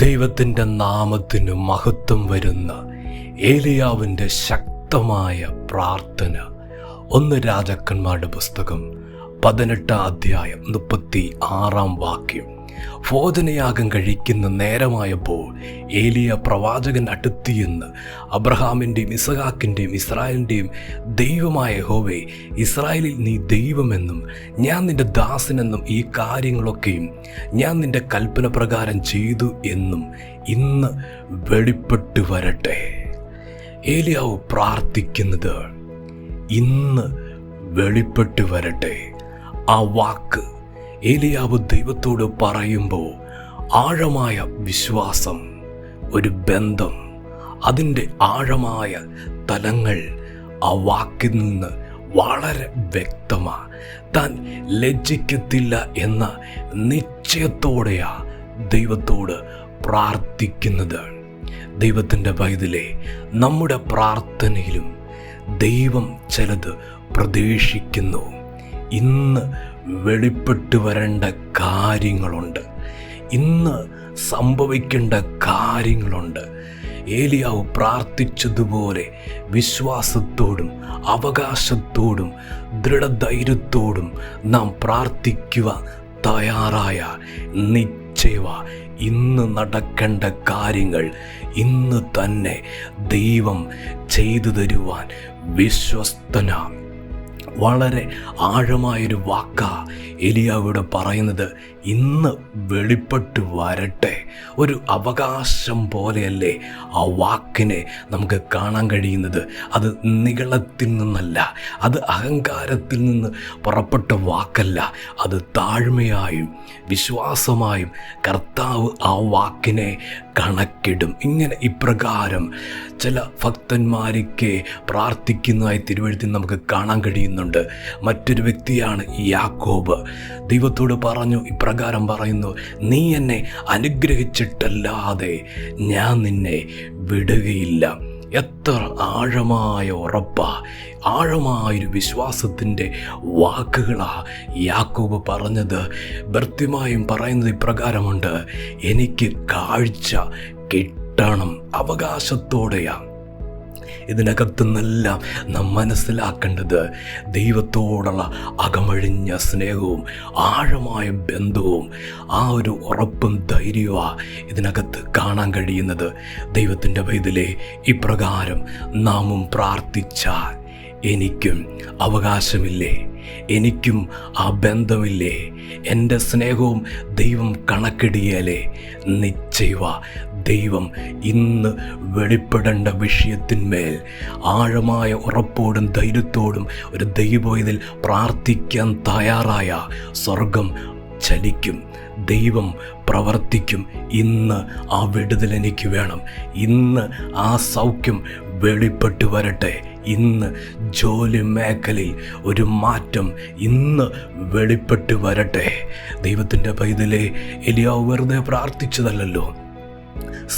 ദൈവത്തിൻ്റെ നാമത്തിന് മഹത്വം വരുന്ന ഏലിയാവിൻ്റെ ശക്തമായ പ്രാർത്ഥന. 1 രാജാക്കന്മാരുടെ പുസ്തകം 18-ാം അധ്യായം 36-ാം വാക്യം. ഭോജനയാഗം കഴിക്കുന്ന നേരമായപ്പോൾ ഏലിയ പ്രവാചകൻ അടുത്തിയെന്ന് അബ്രഹാമിൻ്റെയും ഇസഹാക്കിൻ്റെയും ഇസ്രായേലിൻ്റെയും ദൈവമായ യഹോവേ, ഇസ്രായേലിൽ നീ ദൈവമെന്നും ഞാൻ നിന്റെ ദാസനെന്നും ഈ കാര്യങ്ങളൊക്കെയും ഞാൻ നിന്റെ കൽപ്പന പ്രകാരം ചെയ്തു എന്നും ഇന്ന് വെളിപ്പെട്ടു വരട്ടെ. ഏലിയാവ് പ്രാർത്ഥിക്കുന്നത് ഇന്ന് വെളിപ്പെട്ടു വരട്ടെ. ആ വാക്ക് ഏലിയാവ് ദൈവത്തോട് പറയുമ്പോൾ ആഴമായ വിശ്വാസം, ഒരു ബന്ധം, അതിൻ്റെ ആഴമായ തലങ്ങൾ ആ വാക്കിൽ നിന്ന് വളരെ വ്യക്തമാണ്. താൻ ലജ്ജിക്കത്തില്ല എന്ന നിശ്ചയത്തോടെയാ ദൈവത്തോട് പ്രാർത്ഥിക്കുന്നത്. ദൈവത്തിൻ്റെ പൈതലേ, നമ്മുടെ പ്രാർത്ഥനയിലും ദൈവം ചിലത് പ്രതീക്ഷിക്കുന്നു. ഇന്ന് വെളിപ്പെട്ടു വരേണ്ട കാര്യങ്ങളുണ്ട്, ഇന്ന് സംഭവിക്കേണ്ട കാര്യങ്ങളുണ്ട്. ഏലിയാവ് പ്രാർത്ഥിച്ചതുപോലെ വിശ്വാസത്തോടും അവകാശത്തോടും ദൃഢധൈര്യത്തോടും നാം പ്രാർത്ഥിക്കുവാൻ തയ്യാറായ നിശ്ചയവ ഇന്ന് നടക്കേണ്ട കാര്യങ്ങൾ ഇന്ന് തന്നെ ദൈവം ചെയ്തു തരുവാൻ വിശ്വസ്തനാണ്. വളരെ ആഴമായൊരു വാക്കാ ഏലിയാവിടെ പറയുന്നത്. ഇന്ന് വെളിപ്പെട്ടു വരട്ടെ. ഒരു അവകാശം പോലെയല്ലേ ആ വാക്കിനെ നമുക്ക് കാണാൻ കഴിയുന്നത്. അത് നിഗളത്തിൽ നിന്നല്ല, അത് അഹങ്കാരത്തിൽ നിന്ന് പുറപ്പെട്ട വാക്കല്ല. അത് താഴ്മയായും വിശ്വാസമായും കർത്താവ് ആ വാക്കിനെ കണക്കിടും. ഇങ്ങനെ ഇപ്രകാരം ചില ഭക്തന്മാരൊക്കെ പ്രാർത്ഥിക്കുന്നതായി തിരുവെഴുത്തിൽ നമുക്ക് കാണാൻ കഴിയുന്നുണ്ട്. മറ്റൊരു വ്യക്തിയാണ് യാക്കോബ്. ദൈവത്തോട് പറഞ്ഞു, ഇപ്രകാരം പറയുന്നു, നീ എന്നെ അനുഗ്രഹിച്ചിട്ടല്ലാതെ ഞാൻ നിന്നെ വിടുകയില്ല. എത്ര ആഴമായ ഉറപ്പാ, ആഴമായൊരു വിശ്വാസത്തിൻ്റെ വാക്കുകളാ യാക്കോബ് പറഞ്ഞത്. ഭർത്യമായും പറയുന്നത് ഇപ്രകാരമുണ്ട്, എനിക്ക് കാഴ്ച കിട്ടണം. അവകാശത്തോടെയാ. ഇതിനകത്തു നിന്നെല്ലാം നാം മനസ്സിലാക്കേണ്ടത് ദൈവത്തോടുള്ള അകമഴിഞ്ഞ സ്നേഹവും ആഴമായ ബന്ധവും ആ ഒരു ഉറപ്പും ധൈര്യവുമാണ് ഇതിനകത്ത് കാണാൻ കഴിയുന്നത്. ദൈവത്തിൻ്റെ പൈതലേ, ഇപ്രകാരം നാമും പ്രാർത്ഥിച്ചാൽ എനിക്കും അവകാശമില്ലേ, എനിക്കും ആ ബന്ധമില്ലേ, എൻ്റെ സ്നേഹവും ദൈവം കണക്കിടിയാലേ, നിശ്ചയവ ദൈവം ഇന്ന് വെളിപ്പെടേണ്ട വിഷയത്തിന്മേൽ ആഴമായ ഉറപ്പോടും ധൈര്യത്തോടും ഒരു ദൈവത്തിൽ പ്രാർത്ഥിക്കാൻ തയ്യാറായ സ്വർഗം ചലിക്കും, ദൈവം പ്രവർത്തിക്കും. ഇന്ന് ആ വിടുതൽ എനിക്ക് വേണം. ഇന്ന് ആ സൗഖ്യം വെളിപ്പെട്ടു വരട്ടെ. ഇന്ന് ജോലി മേഖലയിൽ ഒരു മാറ്റം ഇന്ന് വെളിപ്പെട്ടു വരട്ടെ. ദൈവത്തിൻ്റെ പൈതലേ, ഏലിയാവ് വെറുതെ പ്രാർത്ഥിച്ചതല്ലല്ലോ.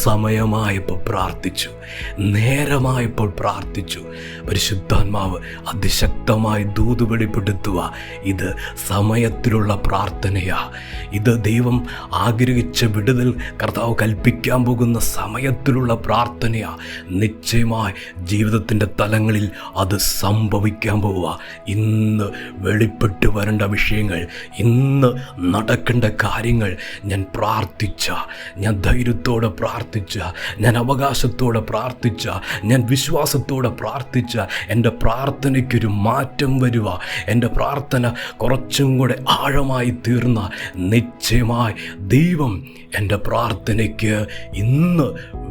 സമയമായപ്പോൾ പ്രാർത്ഥിച്ചു, നേരമായപ്പോൾ പ്രാർത്ഥിച്ചു. പരിശുദ്ധാത്മാവ് അതിശക്തമായി ദൂത് വെളിപ്പെടുത്തുക. ഇത് സമയത്തിലുള്ള പ്രാർത്ഥനയാ. ഇത് ദൈവം ആഗ്രഹിച്ച വിടുതൽ കർത്താവ് കൽപ്പിക്കാൻ പോകുന്ന സമയത്തിലുള്ള പ്രാർത്ഥനയാ. നിശ്ചയമായി ജീവിതത്തിൻ്റെ തലങ്ങളിൽ അത് സംഭവിക്കാൻ പോവുക. ഇന്ന് വെളിപ്പെട്ടു വരേണ്ട വിഷയങ്ങൾ, ഇന്ന് നടക്കേണ്ട കാര്യങ്ങൾ ഞാൻ പ്രാർത്ഥിച്ച, ഞാൻ ധൈര്യത്തോടെ പ്രാർത്ഥിച്ച, ഞാൻ അവകാശത്തോടെ പ്രാർത്ഥിച്ച, ഞാൻ വിശ്വാസത്തോടെ പ്രാർത്ഥിച്ച എൻ്റെ പ്രാർത്ഥനയ്ക്കൊരു മാറ്റം വരുക. എൻ്റെ പ്രാർത്ഥന കുറച്ചും കൂടെ ആഴമായി തീർന്ന നിശ്ചയമായി ദൈവം എൻ്റെ പ്രാർത്ഥനയ്ക്ക് ഇന്ന്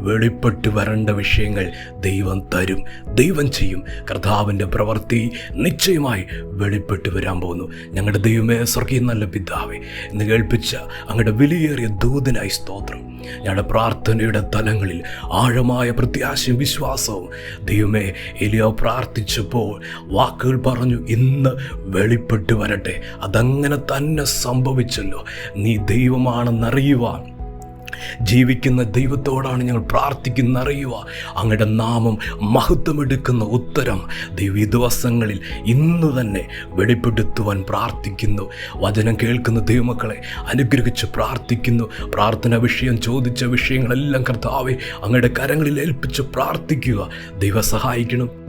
വെളിപ്പെട്ടു വരേണ്ട വിഷയങ്ങൾ ദൈവം തരും, ദൈവം ചെയ്യും. കർത്താവിൻ്റെ പ്രവൃത്തി നിശ്ചയമായി വെളിപ്പെട്ടു വരാൻ പോകുന്നു. ഞങ്ങളുടെ ദൈവമേ, സ്വർഗീയ നല്ല പിതാവേ, ഇന്ന് കേൾപ്പിച്ച അങ്ങയുടെ വിലയേറിയ ദൂതനായി സ്തോത്രം. ഞങ്ങളുടെ പ്രാർത്ഥനയുടെ തലങ്ങളിൽ ആഴമായ പ്രത്യാശയും വിശ്വാസവും ദൈവമേ, ഏലിയാവ് പ്രാർത്ഥിച്ചപ്പോൾ വാക്കുകൾ പറഞ്ഞു, ഇന്ന് വെളിപ്പെട്ടു വരട്ടെ. അതങ്ങനെ തന്നെ സംഭവിച്ചല്ലോ. നീ ദൈവമാണെന്നറിയുവാൻ ജീവിക്കുന്ന ദൈവത്തോടാണ് ഞങ്ങൾ പ്രാർത്ഥിക്കുന്നറിയുക. അങ്ങയുടെ നാമം മഹത്വമെടുക്കുന്ന ഉത്തരം ദൈവ ഈ ദിവസങ്ങളിൽ ഇന്നു തന്നെ വെളിപ്പെടുത്തുവാൻ പ്രാർത്ഥിക്കുന്നു. വചനം കേൾക്കുന്ന ദൈവമക്കളെ അനുഗ്രഹിച്ച് പ്രാർത്ഥിക്കുന്നു. പ്രാർത്ഥന വിഷയം ചോദിച്ച വിഷയങ്ങളെല്ലാം കർത്താവേ അങ്ങയുടെ കരങ്ങളിൽ ഏൽപ്പിച്ച് പ്രാർത്ഥിക്കുക. ദൈവം സഹായിക്കണം.